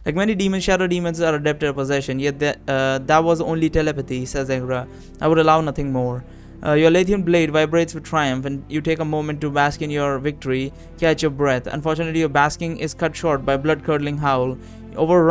Like many demons, shadow demons are adept at possession, yet that was only telepathy, says Egra. I would allow nothing more. Your Lathian blade vibrates with triumph, and you take a moment to bask in your victory, catch your breath. Unfortunately, your basking is cut short by a blood-curdling howl. Over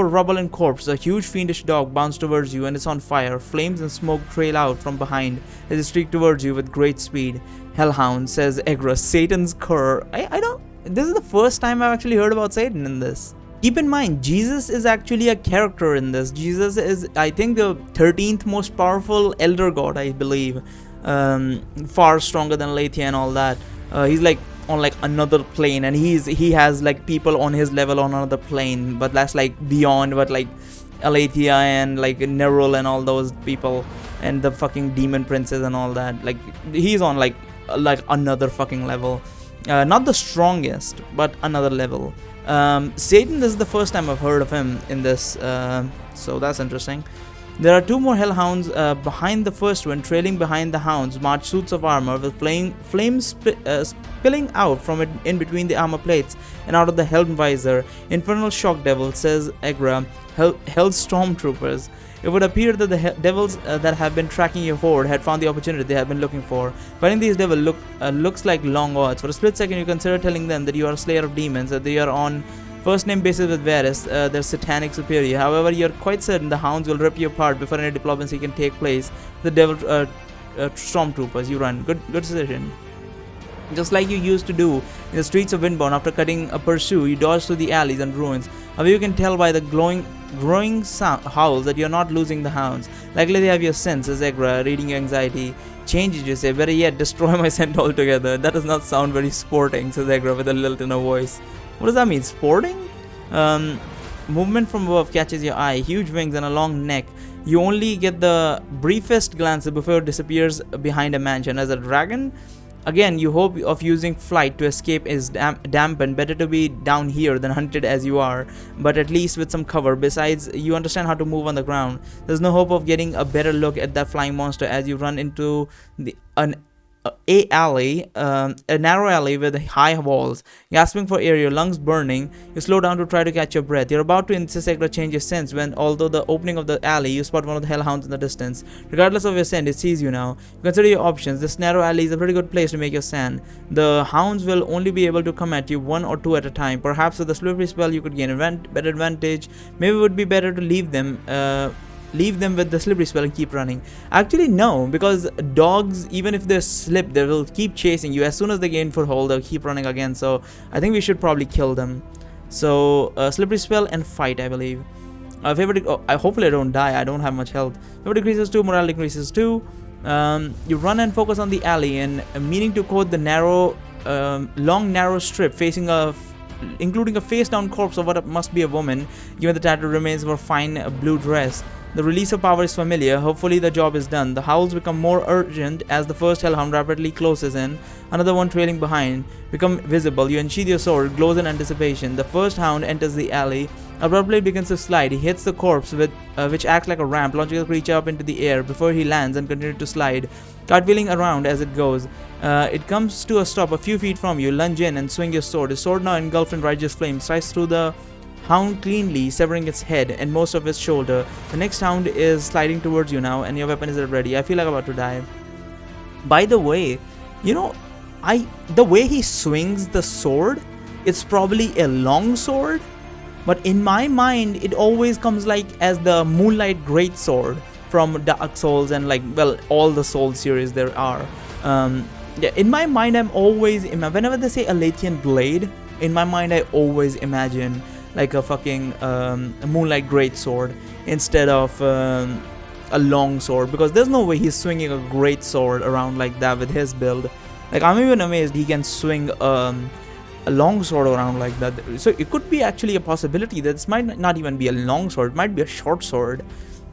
rubble and corpse, a huge fiendish dog bounds towards you and is on fire. Flames and smoke trail out from behind as it streaks towards you with great speed. Hellhound, says Egra. Satan's cur. I don't. This is the first time I've actually heard about Satan in this. Keep in mind, Jesus is actually a character in this. Jesus is, I think, the 13th most powerful elder god, I believe. Far stronger than Aletheia and all that. He's like on like another plane, and he has like people on his level on another plane, but that's like beyond what like Aletheia and like Nerul and all those people and the fucking demon princes and all that. Like he's on like another fucking level. Not the strongest, but another level. Satan, this is the first time I've heard of him in this, so that's interesting. There are two more hellhounds behind the first one. Trailing behind the hounds march suits of armor with flames spilling out from it in between the armor plates and out of the helm visor. Infernal shock devil, says Egra. Hell's stormtroopers. It would appear that the devils that have been tracking your horde had found the opportunity they have been looking for. Fighting these devils looks like long odds. For a split second, you consider telling them that you are a slayer of demons, that they are on first name basis with Varys, their satanic superior. However, you are quite certain the hounds will rip you apart before any diplomacy can take place. The devil stormtroopers, you run. Good decision. Just like you used to do in the streets of Windbourne after cutting a pursuit, you dodge through the alleys and ruins. However, you can tell by the growing howls that you're not losing the hounds. Likely they have your scent, says Egra, reading your anxiety. Change it, you say. Better yet, destroy my scent altogether. That does not sound very sporting, says Egra with a lilt in her voice. What does that mean? Sporting? Movement from above catches your eye. Huge wings and a long neck. You only get the briefest glance before it disappears behind a mansion. As a dragon, again, you hope of using flight to escape is dampened. Better to be down here than hunted as you are, but at least with some cover. Besides, you understand how to move on the ground. There's no hope of getting a better look at that flying monster as you run into a narrow alley with high walls. Gasping for air, your lungs burning, you slow down to try to catch your breath. You're about to insist Egra change your sense when, although the opening of the alley, you spot one of the hellhounds in the distance. Regardless of your scent, it sees you now. You consider your options. This narrow alley is a pretty good place to make your stand. The hounds will only be able to come at you one or two at a time. Perhaps with the slippery spell you could gain better advantage. Maybe it would be better to leave them with the slippery spell and keep running. Actually, no, because dogs, even if they slip, they will keep chasing you. As soon as they gain foothold, they'll keep running again. So I think we should probably kill them. So slippery spell and fight, I believe. Hopefully I don't die. I don't have much health. Favor decreases 2, morale decreases 2. You run and focus on the alley, and meaning to quote the long narrow strip facing including a face-down corpse of what must be a woman, given the tattered remains of her fine blue dress. The release of power is familiar. Hopefully the job is done. The howls become more urgent as the first hellhound rapidly closes in. Another one trailing behind become visible. You unsheath your sword, glows in anticipation. The first hound enters the alley. Abruptly begins to slide. He hits the corpse, which acts like a ramp, launching the creature up into the air before he lands and continues to slide, cartwheeling around as it goes. It comes to a stop a few feet from you. Lunge in and swing your sword. His sword, now engulfed in righteous flame, slices through the hound cleanly, severing its head and most of its shoulder. The next hound is sliding towards you now, and your weapon is ready. I feel like I'm about to die. By the way, the way he swings the sword, it's probably a long sword, but in my mind, it always comes like as the Moonlight Greatsword from Dark Souls and all the Souls series there are. In my mind, I'm always whenever they say a Lathian blade, in my mind I always imagine like a fucking Moonlight Greatsword instead of a long sword, because there's no way he's swinging a great sword around like that with his build. Like, I'm even amazed he can swing a long sword around like that. So it could be actually a possibility that this might not even be a long sword, it might be a short sword,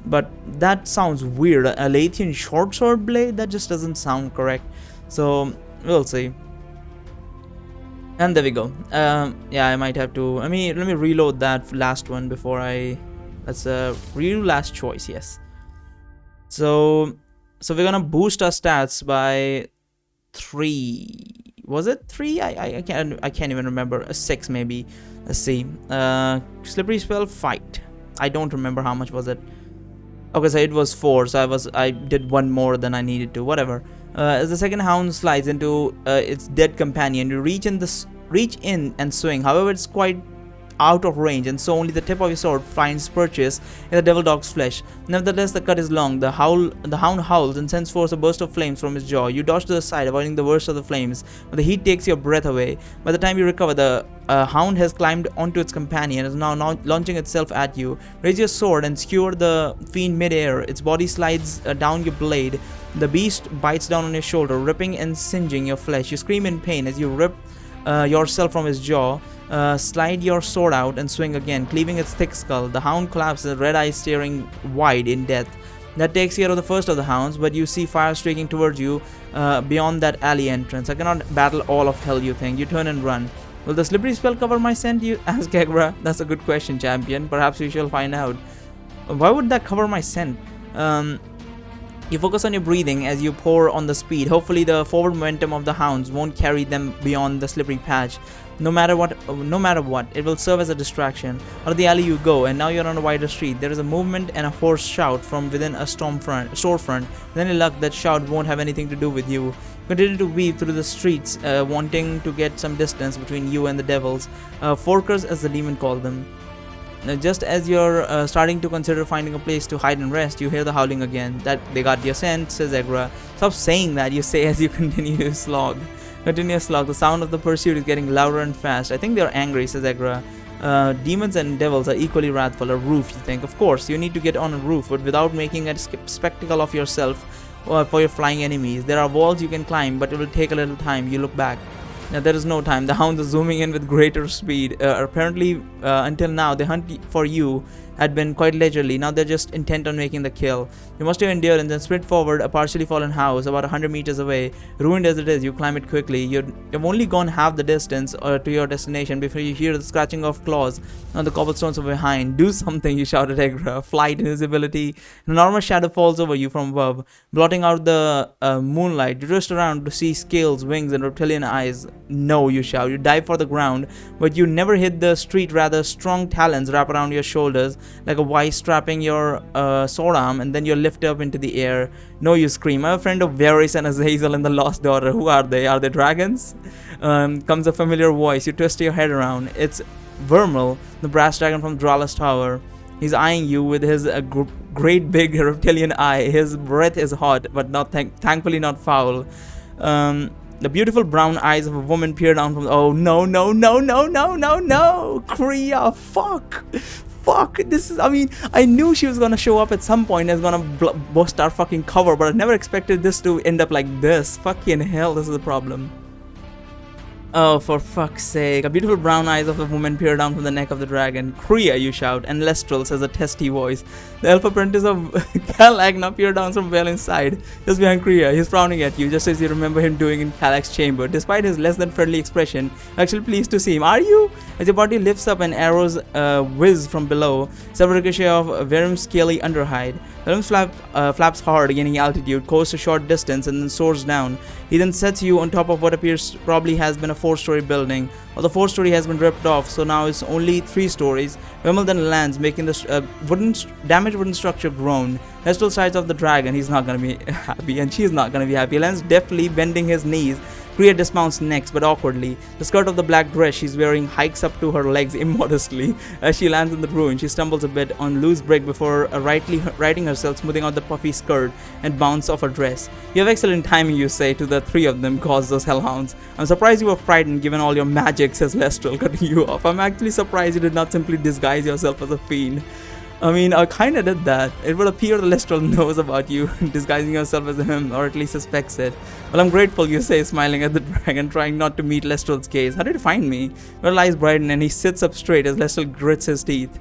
but that sounds weird. A Lathian short sword blade, that just doesn't sound correct. So we'll see. And there we go. Yeah, I might have to. Let me reload that last one before let's redo last choice. Yes. So we're gonna boost our stats by 3. Was it 3? I can't even remember. 6 maybe. Let's see. Slippery spell fight. I don't remember how much was it. Okay, so it was 4, so I did one more than I needed to. Whatever. As the second hound slides into its dead companion, you reach in and swing. However, it's quite out of range, and so only the tip of your sword finds purchase in the devil dog's flesh. Nevertheless, the cut is long. The hound howls and sends forth a burst of flames from his jaw. You dodge to the side, avoiding the worst of the flames, but the heat takes your breath away. By the time you recover, the hound has climbed onto its companion and is now launching itself at you. Raise your sword and skewer the fiend mid-air. Its body slides down your blade. The beast bites down on your shoulder, ripping and singeing your flesh. You scream in pain as you rip yourself from his jaw. Slide your sword out and swing again, cleaving its thick skull. The hound collapses, red eyes staring wide in death. That takes care of the first of the hounds, but you see fire streaking towards you beyond that alley entrance. I cannot battle all of hell, you think. You turn and run. Will the slippery spell cover my scent, you ask Kegra? That's a good question, champion. Perhaps we shall find out. Why would that cover my scent? You focus on your breathing as you pour on the speed. Hopefully the forward momentum of the hounds won't carry them beyond the slippery patch. No matter what, it will serve as a distraction. Out of the alley you go, and now you're on a wider street. There is a movement and a hoarse shout from within a storefront. With any luck, that shout won't have anything to do with you. Continue to weave through the streets, wanting to get some distance between you and the devils. Forkers, as the demon called them. Just as you're starting to consider finding a place to hide and rest, you hear the howling again. That they got your scent, says Egra. Stop saying that, you say as you continue to slog. The sound of the pursuit is getting louder and fast. I think they're angry, says Egra. Demons and devils are equally wrathful. A roof, you think. Of course, you need to get on a roof, but without making a spectacle of yourself for your flying enemies. There are walls you can climb, but it will take a little time. You look back. Now, there is no time. The hounds are zooming in with greater speed. Apparently, until now, the hunt for you had been quite leisurely. Now they're just intent on making the kill. You must have endured and then sprint forward a partially fallen house about 100 meters away. Ruined as it is, you climb it quickly. You've only gone half the distance to your destination before you hear the scratching of claws on the cobblestones from behind. Do something, you shout at Egra. Flight, invisibility. An enormous shadow falls over you from above, blotting out the moonlight. You twist around to see scales, wings, and reptilian eyes. No, you shout. You dive for the ground, but you never hit the street. Rather, strong talons wrap around your shoulders like a vice strapping your sword arm, and then you're lifted up into the air. No, you scream. I'm a friend of Varys and Azazel and the Lost Daughter. Who are they? Are they dragons? Comes a familiar voice. You twist your head around. It's Vermil, the brass dragon from Drala's Tower. He's eyeing you with his great big reptilian eye. His breath is hot, but not thankfully not foul. The beautiful brown eyes of a woman peer down from. Oh no! Kriya, fuck! This is. I mean, I knew she was gonna show up at some point and was gonna bust our fucking cover, but I never expected this to end up like this. Fucking hell, this is the problem. Oh, for fuck's sake. A beautiful brown eyes of a woman peer down from the neck of the dragon. Kriya, you shout, and Lestrel says a testy voice. The elf apprentice of Kalagna peer down from Valen's side, just behind Kriya. He's frowning at you, just as you remember him doing in Kalak's chamber. Despite his less than friendly expression, you're actually pleased to see him. Are you? As your body lifts up and arrows whiz from below, several ricochet of Verim's scaly underhide. Verim flaps hard, gaining altitude, coasts a short distance, and then soars down. He then sets you on top of what appears probably has been a 4-story building. Well, the 4th story has been ripped off, so now it's only 3 stories. Vermil then lands, making the damaged wooden structure groan. Lestrel sides of the dragon. He's not gonna be happy, and she's not gonna be happy. He lands deftly, bending his knees. Kriya dismounts next, but awkwardly. The skirt of the black dress she's wearing hikes up to her legs immodestly. As she lands in the ruin, she stumbles a bit on loose brick before righting herself, smoothing out the puffy skirt and bounce off her dress. You have excellent timing, you say to the 3 of them, cause those hellhounds. I'm surprised you were frightened given all your magic, says Lestrel, cutting you off. I'm actually surprised you did not simply disguise yourself as a fiend. I mean, I kinda did that. It would appear that Lestrel knows about you, disguising yourself as him, or at least suspects it. Well, I'm grateful, you say, smiling at the dragon, trying not to meet Lestrel's gaze. How did you find me? Your eyes brighten and he sits up straight as Lestrel grits his teeth.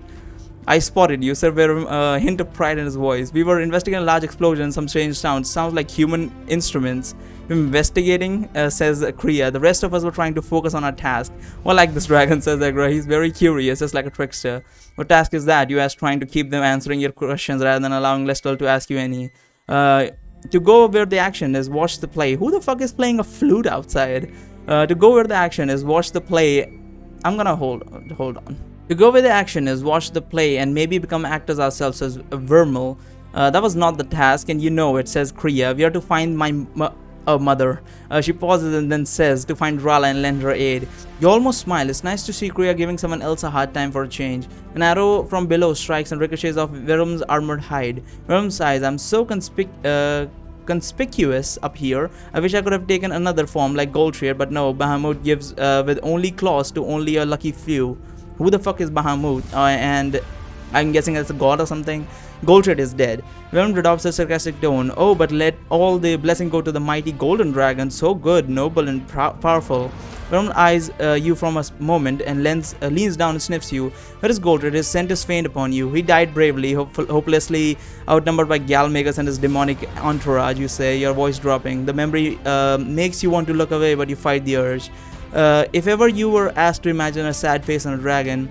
I spotted you, said with a hint of pride in his voice. We were investigating a large explosion and some strange sounds. Sounds like human instruments. Investigating, says Kriya. The rest of us were trying to focus on our task. Well, like this dragon, says Egra. He's very curious, just like a trickster. What task is that? You ask, trying to keep them answering your questions rather than allowing Lestrel to ask you any. To go where the action is, watch the play. Who the fuck is playing a flute outside? To go where the action is, watch the play. I'm gonna hold on. To go where the action is, watch the play, and maybe become actors ourselves, says Vermal. That was not the task, and you know it, says Kriya. We are to find my mother. She pauses and then says, to find Rala and lend her aid. You almost smile. It's nice to see Kriya giving someone else a hard time for a change. An arrow from below strikes and ricochets off Virum's armored hide. Virum sighs, I'm so conspicuous up here. I wish I could have taken another form like Goldshire, but no, Bahamut gives with only claws to only a lucky few. Who the fuck is Bahamut? And I'm guessing it's a god or something. Goldshire is dead. Venom adopts a sarcastic tone. Oh, but let all the blessing go to the mighty golden dragon, so good, noble, and powerful. Venom eyes you from a moment and leans down and sniffs you. Where is Goldshire? His scent is faint upon you. He died bravely, hopelessly outnumbered by Galmagus and his demonic entourage, you say, your voice dropping. The memory makes you want to look away, but you fight the urge. If ever you were asked to imagine a sad face on a dragon,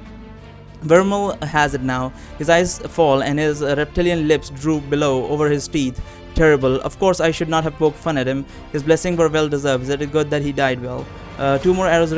Vermal has it now. His eyes fall and his reptilian lips droop below over his teeth. Terrible. Of course, I should not have poked fun at him. His blessings were well deserved. Is it good that he died well? Two more arrows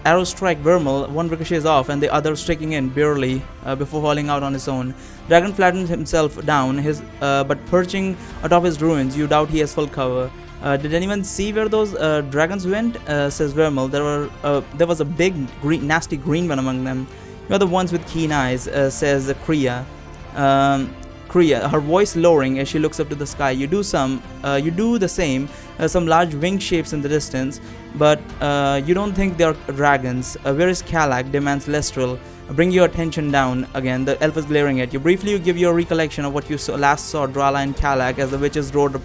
arrows strike Vermal. One ricochets off and the other striking in barely before falling out on his own. Dragon flattens himself down, but perching atop his ruins, you doubt he has full cover. Did anyone see where those dragons went? Says Vermal. There was a big, nasty green one among them. You're the ones with keen eyes, says Kriya. Kriya, her voice lowering as she looks up to the sky. You do the same. Some large winged shapes in the distance, but you don't think they're dragons. Where is Kalak? Demands Lestral. Bring your attention down again. The elf is glaring at you. Briefly, you give your recollection of what you last saw Drala and Kalak as the witches rode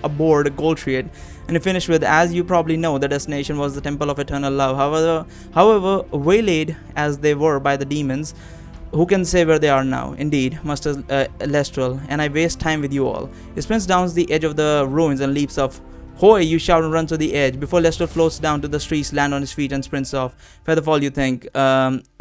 aboard Goldshire. And you finish with, as you probably know, the destination was the Temple of Eternal Love. However, waylaid as they were by the demons, who can say where they are now? Indeed, musters Lestral, and I waste time with you all. He sprints down the edge of the ruins and leaps off. Hoy, you shout and run to the edge. Before Lestral floats down to the streets, land on his feet and sprints off. Featherfall, you think.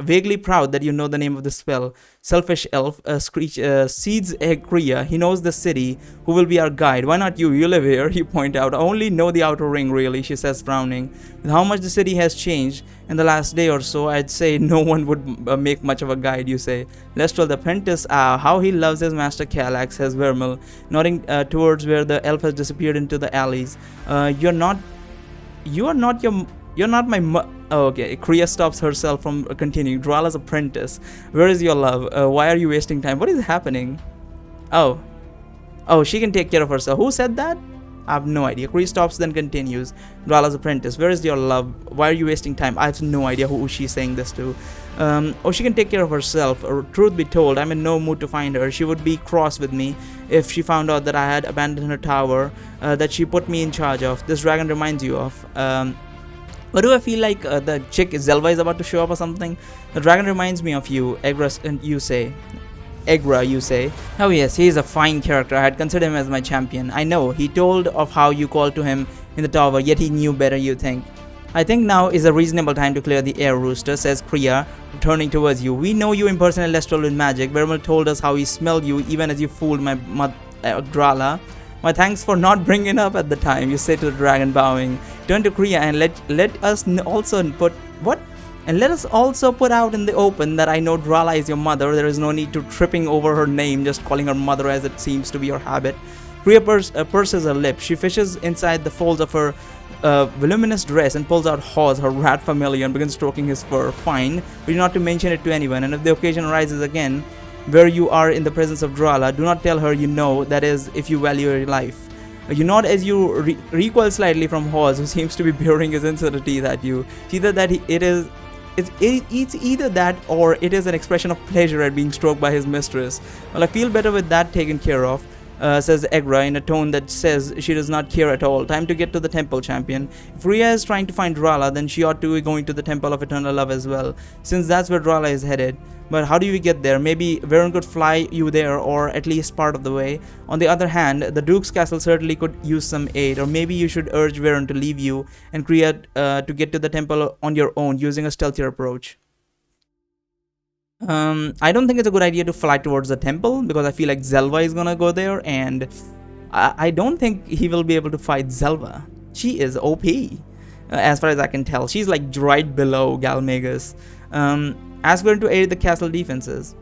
Vaguely proud that you know the name of the spell. Selfish elf, seeds Kriya. He knows the city. Who will be our guide? Why not you? You live here, you point out. I only know the outer ring, really, she says, frowning. With how much the city has changed in the last day or so, I'd say no one would make much of a guide, you say. Lestral, the apprentice, how he loves his master Kalak, says Vermal, nodding towards where the elf has disappeared into the alleys. You're not my Oh, okay. Kriya stops herself from continuing. Drala's apprentice. Where is your love? Why are you wasting time? What is happening? Oh, she can take care of herself. Who said that? I have no idea. Kriya stops, then continues. Drala's apprentice. Where is your love? Why are you wasting time? I have no idea who she's saying this to. She can take care of herself. Truth be told, I'm in no mood to find her. She would be cross with me if she found out that I had abandoned her tower that she put me in charge of. This dragon reminds you of. What do I feel like the chick Zelva is about to show up or something? The dragon reminds me of you, Egra, you say. Oh yes, he is a fine character. I had considered him as my champion. I know, he told of how you called to him in the tower, yet he knew better, you think. I think now is a reasonable time to clear the air, Rooster, says Kriya, turning towards you. We know you impersonate Lestral with magic. Vermal told us how he smelled you even as you fooled my Drala. My thanks for not bringing it up at the time, you say to the dragon, bowing. Turn to Kriya and let us also put out in the open that I know Drala is your mother. There is no need to tripping over her name, just calling her mother as it seems to be your habit. Kriya purses her lips. She fishes inside the folds of her voluminous dress and pulls out Hawes, her rat familiar, and begins stroking his fur. Fine, but not to mention it to anyone, and if the occasion arises again, where you are in the presence of Drala, do not tell her you know, that is, if you value your life. You nod as you recoil slightly from Hawes, who seems to be bearing his insecurities at you. It's either that or it is an expression of pleasure at being stroked by his mistress. Well, I feel better with that taken care of, says Egra in a tone that says she does not care at all. Time to get to the temple, champion. If Rhea is trying to find Drala, then she ought to be going to the Temple of Eternal Love as well, since that's where Drala is headed. But how do we get there? Maybe Veron could fly you there, or at least part of the way. On the other hand, the Duke's castle certainly could use some aid, or maybe you should urge Veron to leave you and Kriya to get to the temple on your own, using a stealthier approach. I don't think it's a good idea to fly towards the temple, because I feel like Zelva is gonna go there, and I don't think he will be able to fight Zelva. She is OP. as far as I can tell. She's like right below Galmagus. As going to aid the castle defenses.